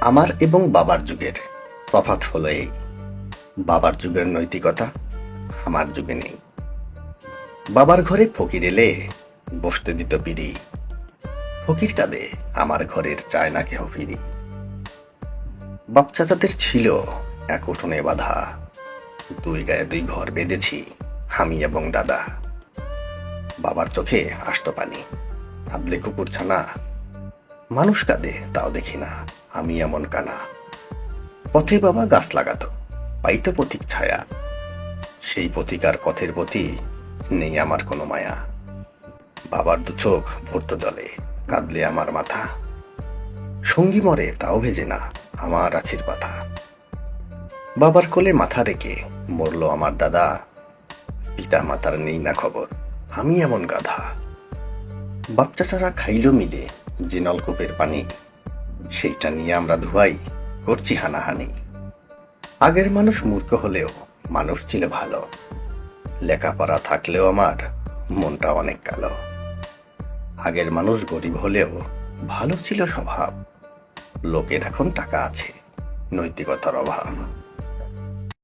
আমার এবং বাবার যুগের তফাৎ হলো এই, বাবার যুগের নৈতিকতা আমার যুগে নেই। বাবার ঘরে ফকির এলে বসতে দিত পিড়ি, ফকির কাঁদে আমার ঘরের চায় না কেহ ফিরি। বাপ চাচাদের ছিল এক উঠোনে বাঁধা, দুই গায়ে দুই ঘর বেঁধেছি আমি এবং দাদা। বাবার চোখে আসতো পানি, আদলে কুকুর ছানা, মানুষ কাঁদে তাও দেখি না আমি এমন কানা। পথে বাবা গাছ লাগাতো, পাইতো পথিক ছায়া, সেই পথিকার পথের প্রতি নেই আমার কোনো মায়া। বাবার দু চোখ ভরতো জলে, কাঁদলে আমার মাথা, সঙ্গী মরে তাও ভেজে না আমার আখির পাতা। বাবার কোলে মাথা রেখে মরলো আমার দাদা, পিতা মাতার নেই না খবর আমি এমন গাধা। বাপ চাচারা খাইলো মিলে যে নলকূপের পানি, সেইটা নিয়ে আমরা ধুয়াই করছি হানাহানি। আগের মানুষ মূর্খ হলেও মানুষ ছিল ভালো, লেখাপড়া থাকলেও আমার মনটা অনেক কালো। আগের মানুষ গরিব হলেও ভালো ছিল স্বভাব, লোকের এখন টাকা আছে, নৈতিকতার অভাব।